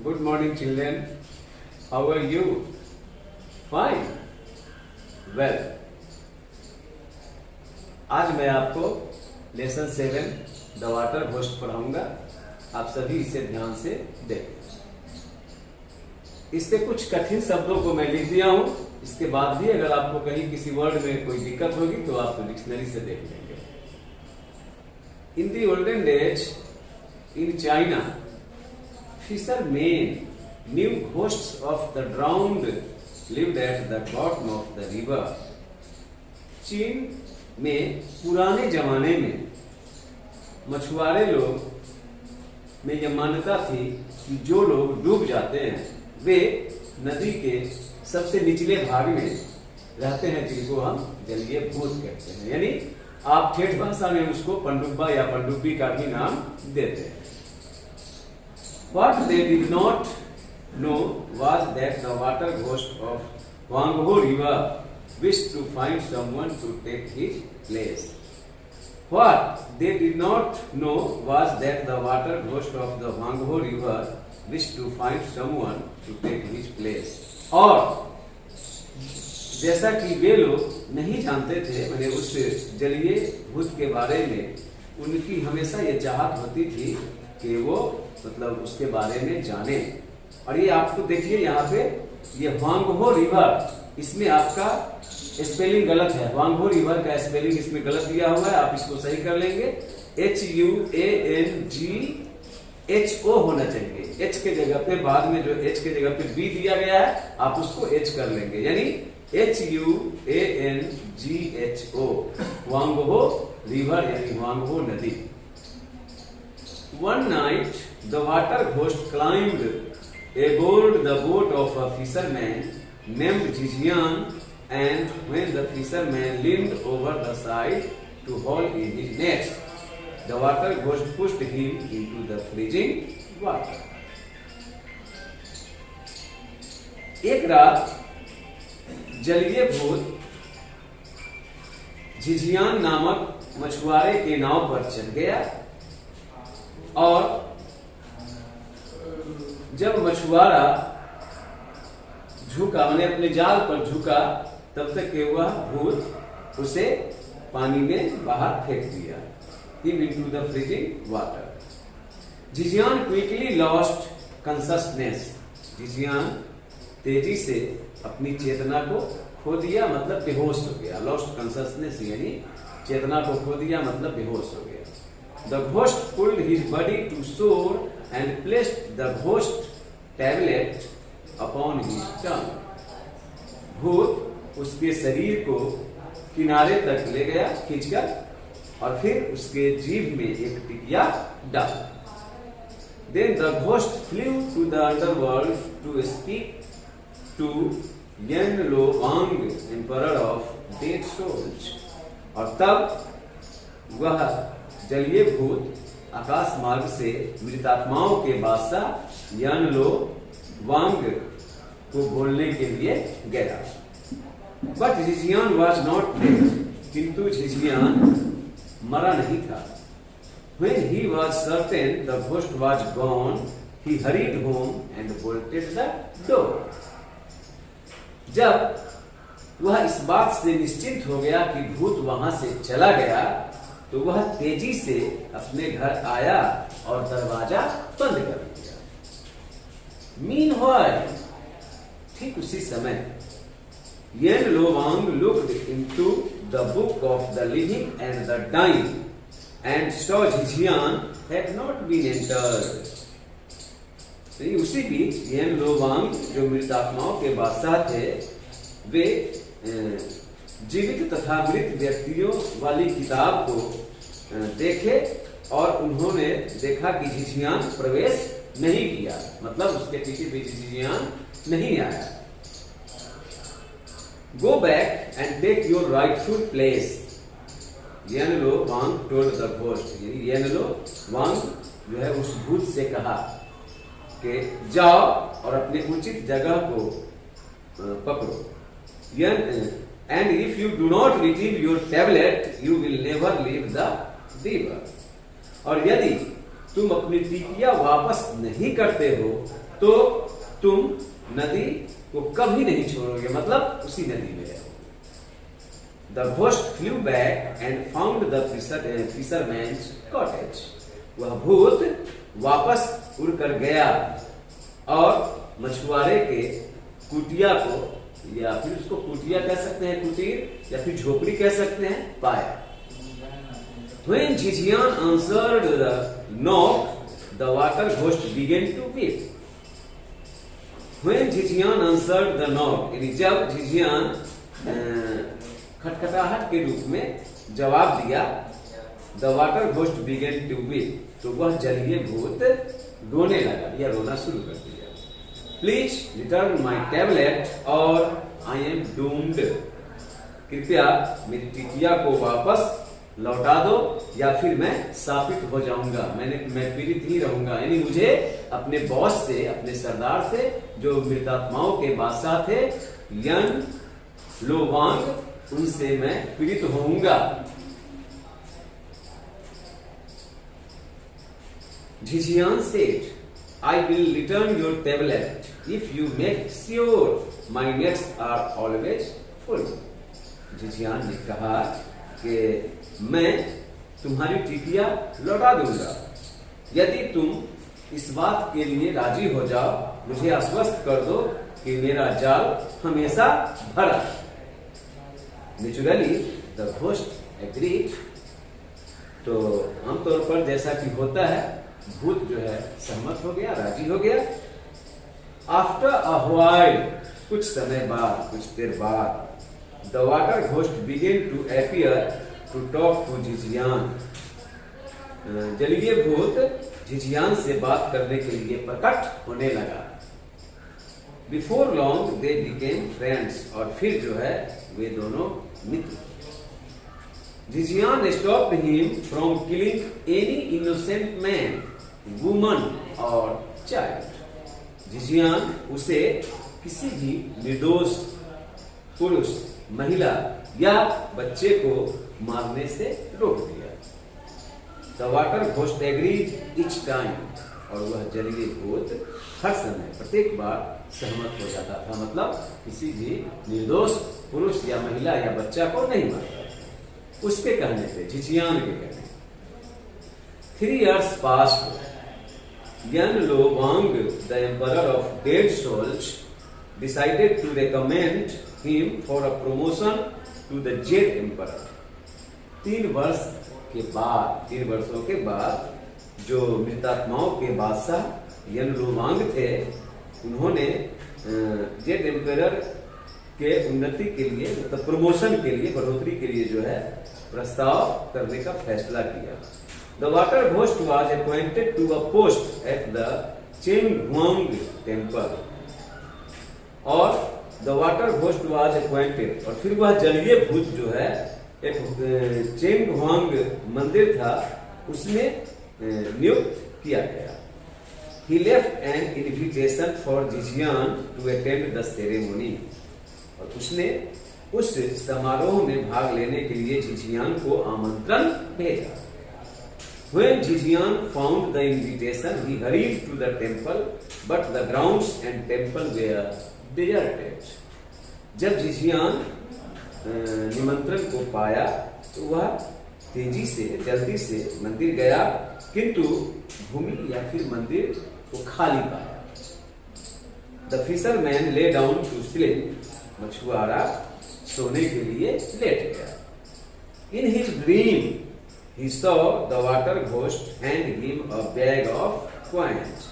Good morning, children. How are you? Fine. Well, आज मैं आपको लेसन 7 द वाटर घोस्ट पढ़ाऊंगा। आप सभी इसे ध्यान से देखें। इसके कुछ कठिन शब्दों को मैं लिख दिया हूं। इसके बाद भी अगर आपको कहीं किसी वर्ड में कोई दिक्कत होगी तो आप डिक्शनरी से देख लेंगे। In the olden days in China, fishermen knew ghosts of the drowned lived at the bottom of the river. चीन में पुराने जमाने में मछुआरे लोग में यह मान्यता थी कि जो लोग डूब जाते हैं वे नदी के सबसे निचले भाग में रहते हैं, जिनको हम जलीय भूत कहते हैं। यानी आप ठेठ भाषा में उसको पंडुब्बा या पंडुब्बी का भी नाम देते हैं। What they did not know was that the water ghost of Huanghe River wished to find someone to take his place. What they did not know was that the water ghost of the Huanghe River wished to find someone to take his place. और जैसा कि वे लोग नहीं जानते थे, मैंने उस जलीय भूत के बारे में उनकी हमेशा ये चाहत होती थी कि वो मतलब उसके बारे में जाने। और ये आपको देखिए यहाँ पे ये हुआंगहो रिवर, इसमें आपका स्पेलिंग गलत है। हुआंगहो रिवर का स्पेलिंग इसमें गलत दिया हुआ है, आप इसको सही कर लेंगे। HUANGHO होना चाहिए। H के जगह पे बाद में जो H के जगह पे B दिया गया है आप उसको H कर लेंगे, यानी HUANGHO हुआंगहो रिवर यानी हुआंगहो नदी। One night, the water ghost climbed aboard the boat of a fisherman named Jijian, and when the fisherman leaned over the side to haul in his nets, the water ghost pushed him into the freezing water. एक रात जलीय भूत झिझियान नामक मछुआरे के नाव पर चढ़ गया और जब मछुआरा झुका, मैंने अपने जाल पर झुका, तब तक के वह भूत उसे पानी में बाहर फेंक दिया। Him into the freezing water. Jijian quickly lost consciousness. जिजियान तेजी से अपनी चेतना को खो दिया, मतलब बेहोश हो गया। लॉस्ट कंसियसनेस यानी चेतना को खो दिया, मतलब बेहोश हो गया। The ghost pulled his body to shore and placed the ghost tablet upon his tongue. भूत उसके शरीर को किनारे तक ले गया खींचकर और फिर उसके जीभ में एक टिकिया डाला। Then the ghost flew to the underworld to speak to Yan Lo Wang, emperor of dead souls. और तब वह जलीय भूत आकाश मार्ग से मृतात्माओं के बादशाह यान लो वांग को बोलने के लिए गया। बट झिझियान वॉज नॉट डेड, किंतु झिझियान मरा नहीं था। When he was certain the ghost was gone, he hurried home and bolted the door. जब वह इस बात से निश्चिंत हो गया कि भूत वहां से चला गया तो वह तेजी से अपने घर आया और दरवाजा बंद कर दिया। Meanwhile, ठीक उसी समय Yan Lo Wang looked into the book of the living and the dying and saw Jijian had not been entered. उसी बीच Yan Lo Wang जो मृत आत्माओं के बादशाह थे, वे जीवित तथा मृत व्यक्तियों वाली किताब को देखे और उन्होंने देखा कि झिझियान प्रवेश नहीं किया, मतलब उसके पीछे भी झिझियान नहीं आया। Go back and take your rightful place, Yan Lo Wang told the ghost. Yan Lo Wang जो है उस भूत से कहा कि जाओ और अपने उचित जगह को पकड़ो। And if you do not retrieve your tablet, you will never leave the river. और यदि तुम अपनी टिकिया वापस नहीं करते हो तो तुम नदी को कभी नहीं छोड़ोगे, मतलब उसी नदी में रहोगे। The ghost flew back and found the fisherman's cottage. वह भूत वापस उड़कर गया और मछुआरे के कुटिया को, या फिर उसको कुटिया कह सकते हैं, कुटीर, या फिर झोपड़ी कह सकते हैं, पाया। When Jijian answered the knock, the water ghost began to weep. When Jijian answered the knock, यानी जब झिझियान खटखटाहट के रूप में जवाब दिया, the water ghost began to weep, तो वह जलीय भूत रोने लगा या रोना शुरू कर दिया। प्लीज रिटर्न माई टैबलेट और आई एम डूम्ड, कृपया मेरी टिकिया को वापस लौटा दो या फिर मैं शापित हो जाऊंगा, मैं पीड़ित ही रहूंगा। यानी मुझे अपने बॉस से, अपने सरदार से, जो मृतात्माओं के बादशाह थे, यन लोवांग, उनसे मैं पीड़ित होऊंगा। Jijian said, I will return your tablet if you make sure my nets are always full. Jijian ने कहा कि मैं तुम्हारी टिकिया लौटा दूंगा यदि तुम इस बात के लिए राजी हो जाओ, मुझे आश्वस्त कर दो कि मेरा जाल हमेशा भरा। नेचुरली द घोस्ट एग्रीड, तो आमतौर पर जैसा कि होता है, भूत जो है सहमत हो गया, राजी हो गया। आफ्टर अ व्हाइल, कुछ समय बाद, कुछ देर बाद, the water ghost began to appear to talk to झिझियान, जलीय भूत झिझियान से बात करने के लिए प्रकट होने लगा। Before long they became friends, और फिर जो है वे दोनों मित्र। Jijian stopped him from killing any innocent man, woman or child. Jijian उसे किसी भी निर्दोष पुरुष, महिला या बच्चे को मारने से रोक दिया। The water ghost agreed each time, और वह जलीय भूत हर समय, प्रत्येक बार सहमत हो जाता था, मतलब किसी भी निर्दोष पुरुष या महिला या बच्चा को नहीं मारता। उसके कहने पे, झिझियान के कहने। 3 years passed. Yan Lo Wang, the emperor of dead souls, decided to recommend him for a promotion to the Jade emperor. 3 वर्षों के बाद जो मृतात्माओं के बादशाह यन लो वांग थे, उन्होंने जेड एम्पेरर के उन्नति के लिए, मतलब प्रमोशन के लिए, बढ़ोतरी के लिए जो है प्रस्ताव करने का फैसला किया। The water ghost was appointed to a post at the Chenghuang temple, और the water ghost was appointed, और फिर वह जलीय भूत जो है एक चेंगहुआंग मंदिर था, उसमें नियुक्त किया गया। He left an invitation for Jijian to attend the ceremony, और उसने उस समारोह में भाग लेने के लिए झिझियान को आमंत्रण भेजा। When Jijian found the invitation, he hurried to the temple, but the grounds and temple were deserted. जब झिझियान निमंत्रण को पाया तो वह तेजी से, जल्दी से मंदिर गया, किंतु भूमि या फिर मंदिर को खाली पाया। The fisherman lay down to sleep. मछुआरा सोने के लिए लेट गया। In his dream, he saw the water ghost hand him a bag of coins.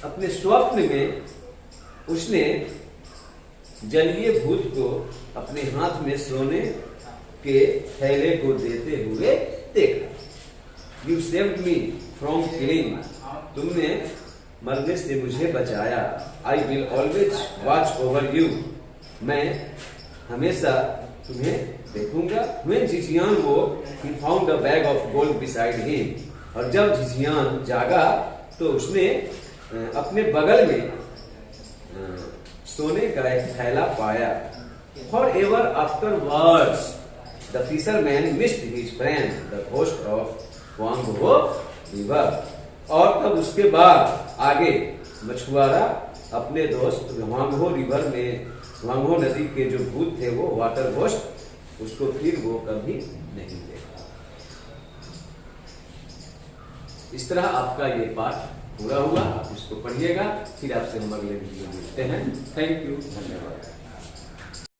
अपने स्वप्न में उसने जलीय भूत को अपने हाथ में सोने के थैले को देते हुए देखा। You saved me from killing. तुमने मरने से मुझे बचाया। I will always watch over you. मैं हमेशा तुम्हें देखूंगा। When Jijian woke, he found a bag of gold beside him. और जब झिझियान जागा तो उसने अपने बगल में सोने का एक थैला पाया। Forever afterwards, the fisherman missed his friend, the ghost of Huanghe River. और तब उसके बाद आगे मछुआरा अपने दोस्त वांगहो रिवर में, वांगहो नदी के जो भूत थे वो वाटर घोस्ट, उसको फिर वो कभी नहीं देखा। इस तरह आपका ये पाठ पूरा हुआ। आप इसको पढ़िएगा, फिर आपसे हम अगले वीडियो में मिलते हैं। थैंक यू, धन्यवाद।